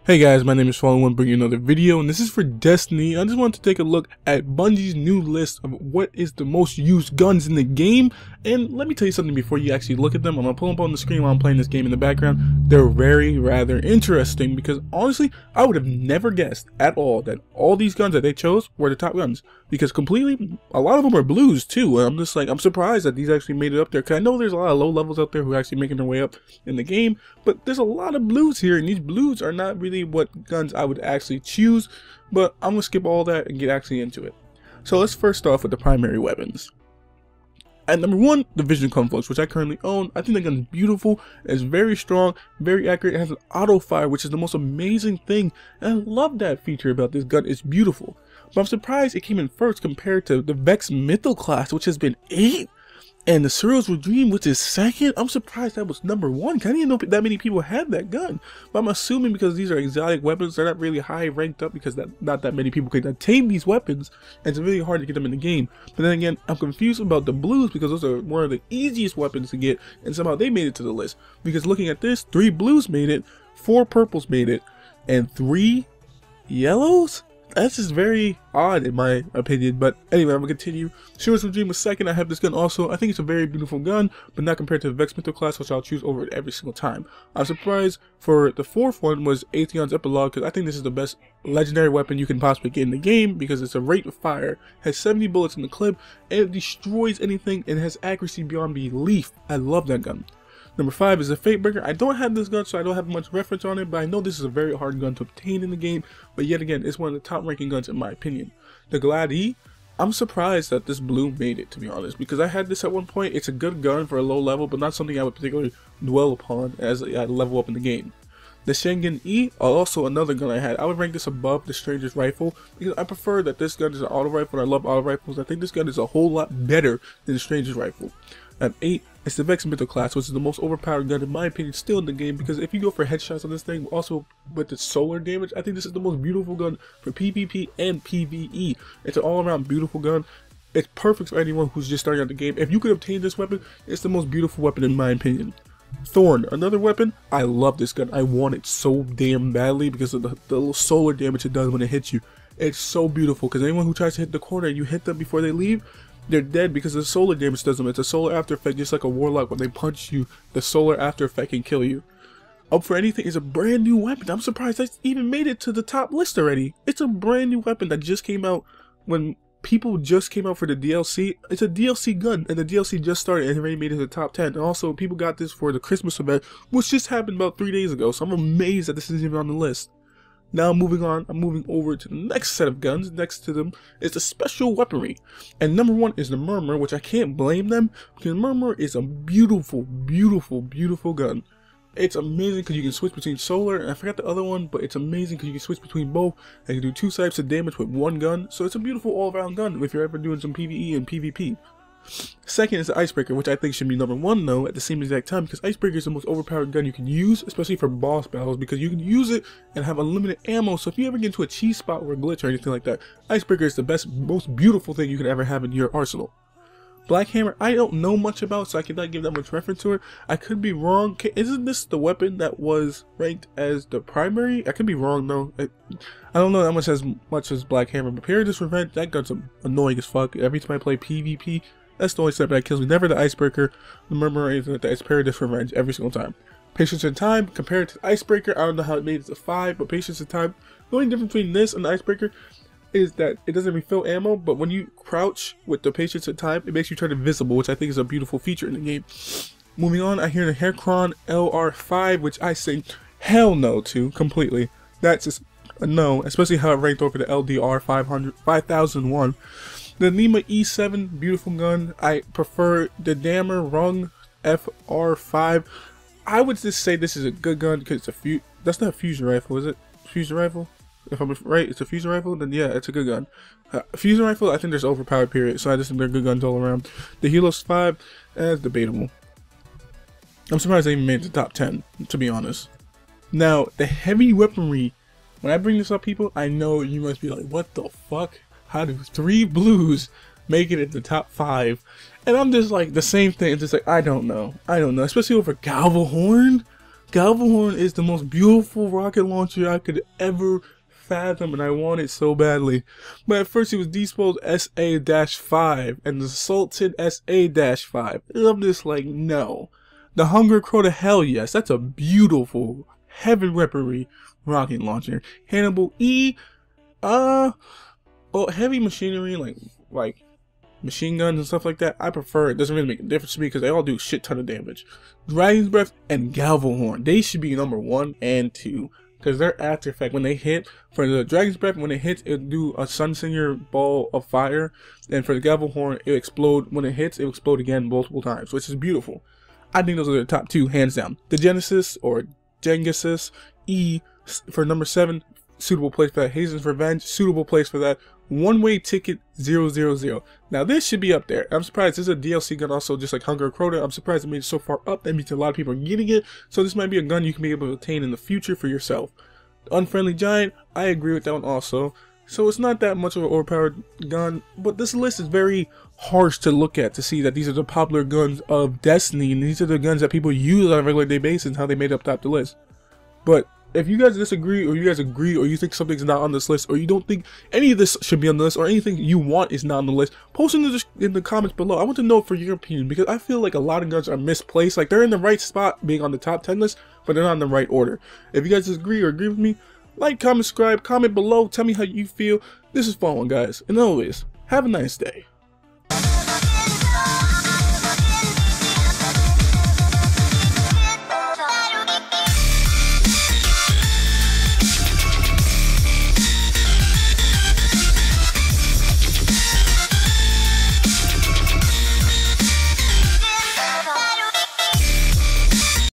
Hey guys, my name is Fallen1, bringing you another video, and this is for Destiny. I just wanted to take a look at Bungie's new list of what is the most used guns in the game. And let me tell you something before you actually look at them. I'm going to pull them up on the screen while I'm playing this game in the background. They're rather interesting because honestly, I would have never guessed at all that all these guns that they chose were the top guns. Because completely, a lot of them are blues too. And I'm just like, I'm surprised that these actually made it up there. Because I know there's a lot of low levels out there who are actually making their way up in the game. But there's a lot of blues here, and these blues are not really what guns I would actually choose, but I'm gonna skip all that and get actually into it. So let's first off with the primary weapons. At number 1, the Vision Conflux, which I currently own. I think the gun is beautiful, it's very strong, very accurate, it has an auto fire, which is the most amazing thing, and I love that feature about this gun. It's beautiful. But I'm surprised it came in first compared to the Vex Mytho class, which has been 8. And the Cereal's Dream, which is second. I'm surprised that was number 1. I didn't even know that many people had that gun. But I'm assuming because these are exotic weapons, they're not really high ranked up because not that many people can attain these weapons. And it's really hard to get them in the game. But then again, I'm confused about the blues because those are one of the easiest weapons to get. And somehow they made it to the list. Because looking at this, 3 blues made it, 4 purples made it, and 3 yellows? That's just very odd in my opinion, but anyway, I'm gonna continue. Cereal's Dream was second. I have this gun also. I think it's a very beautiful gun, but not compared to the Vex Mytho class, which I'll choose over it every single time. I'm surprised for the 4th one was Atheon's Epilogue, because I think this is the best legendary weapon you can possibly get in the game, because it's a rate of fire, has 70 bullets in the clip, and it destroys anything, and has accuracy beyond belief. I love that gun. Number 5 is the Fatebreaker. I don't have this gun, so I don't have much reference on it, but I know this is a very hard gun to obtain in the game, but yet again, it's one of the top ranking guns in my opinion. The Glad-E, I'm surprised that this blue made it, to be honest, because I had this at one point. It's a good gun for a low level, but not something I would particularly dwell upon as I level up in the game. The Schengen-E, also another gun I had. I would rank this above the Stranger's Rifle because I prefer that this gun is an auto rifle, and I love auto rifles. I think this gun is a whole lot better than the Stranger's Rifle. At 8, it's the Vex Mytho class, which is the most overpowered gun in my opinion still in the game, because if you go for headshots on this thing, also with the solar damage, I think this is the most beautiful gun for PvP and PvE. It's an all-around beautiful gun. It's perfect for anyone who's just starting out the game. If you could obtain this weapon, it's the most beautiful weapon in my opinion. Thorn, another weapon. I love this gun. I want it so damn badly because of the little solar damage it does when it hits you. It's so beautiful because anyone who tries to hit the corner and you hit them before they leave, they're dead because the solar damage does them. It's a solar after effect, just like a warlock. When they punch you, the solar after effect can kill you. Up for Anything is a brand new weapon. I'm surprised that's even made it to the top list already. It's a brand new weapon that just came out when people just came out for the DLC. It's a DLC gun, and the DLC just started and already made it to the top 10. And also, people got this for the Christmas event, which just happened about 3 days ago. So I'm amazed that this isn't even on the list. Now moving on, I'm moving over to the next set of guns. Next to them is the special weaponry. And number 1 is the Murmur, which I can't blame them, because Murmur is a beautiful gun. It's amazing because you can switch between solar, and I forgot the other one, but it's amazing because you can switch between both, and you can do 2 types of damage with 1 gun. So it's a beautiful all-around gun if you're ever doing some PvE and PvP. Second is the Icebreaker, which I think should be number 1 though at the same exact time, because Icebreaker is the most overpowered gun you can use, especially for boss battles, because you can use it and have unlimited ammo. So if you ever get into a cheese spot or a glitch or anything like that, Icebreaker is the best, most beautiful thing you can ever have in your arsenal. Black Hammer, I don't know much about, so I cannot give that much reference to it. I could be wrong. Isn't this the weapon that was ranked as the primary? I could be wrong though. I don't know that much as Black Hammer, but Paradise Revenge, that gun's annoying as fuck. Every time I play PvP, that's the only step that kills me. Never the Icebreaker, the Murmur, or anything like that. It's Paradise Revenge every single time. Patience and Time, compared to the Icebreaker, I don't know how it made it to 5, but Patience and Time, the only difference between this and the Icebreaker is that it doesn't refill ammo, but when you crouch with the Patience and Time, it makes you turn invisible, which I think is a beautiful feature in the game. Moving on, I hear the Hercron LR5, which I say hell no to completely. That's just a no, especially how it ranked over the LDR 5001. The Nima E7, beautiful gun. I prefer the Dammer Rung FR5. I would just say this is a good gun because it's that's not a fusion rifle, is it? Fusion rifle? If I'm right, it's a fusion rifle, then yeah, it's a good gun. Fusion rifle, I think there's overpowered period, so I just think they're good guns all around. The Helios 5, that's debatable. I'm surprised they even made the top 10, to be honest. Now, the heavy weaponry, when I bring this up, people, I know you must be like, what the fuck? How do 3 blues make it in the top 5? And I'm just like, the same thing, it's just like, I don't know, especially over Galvahorn. Galvahorn is the most beautiful rocket launcher I could ever fathom, and I want it so badly. But at first it was Dispo's SA-5 and the Sultan SA-5. I love this, like, no. The Hunger Crota, hell yes, that's a beautiful, heavy weaponry rocket launcher. Hannibal E, well, heavy machinery, like machine guns and stuff like that, I prefer it. Doesn't really make a difference to me because they all do a shit ton of damage. Dragon's Breath and Galvahorn, they should be number 1 and 2 because their after effect when they hit. For the Dragon's Breath, when it hits, it'll do a Sunsinger ball of fire, and for the Galvahorn, it'll explode. When it hits, it'll explode again multiple times, which is beautiful. I think those are the top 2 hands down. The Genesis or Gengesis E for number 7, suitable place for that. Hazen's Revenge, suitable place for that. One-way ticket 000. Now this should be up there. I'm surprised. This is a DLC gun also, just like Hunger Crota. I'm surprised it made it so far up. That means a lot of people are getting it. So this might be a gun you can be able to obtain in the future for yourself. The Unfriendly Giant, I agree with that one also. So it's not that much of an overpowered gun, but this list is very harsh to look at to see that these are the popular guns of Destiny, and these are the guns that people use on a regular day basis and how they made up top the list. But if you guys disagree, or you guys agree, or you think something's not on this list, or you don't think any of this should be on the list, or anything you want is not on the list, post in the comments below. I want to know for your opinion, because I feel like a lot of guns are misplaced. Like, they're in the right spot being on the top 10 list, but they're not in the right order. If you guys disagree or agree with me, like, comment, subscribe, comment below, tell me how you feel. This is fun one, guys, and always, have a nice day.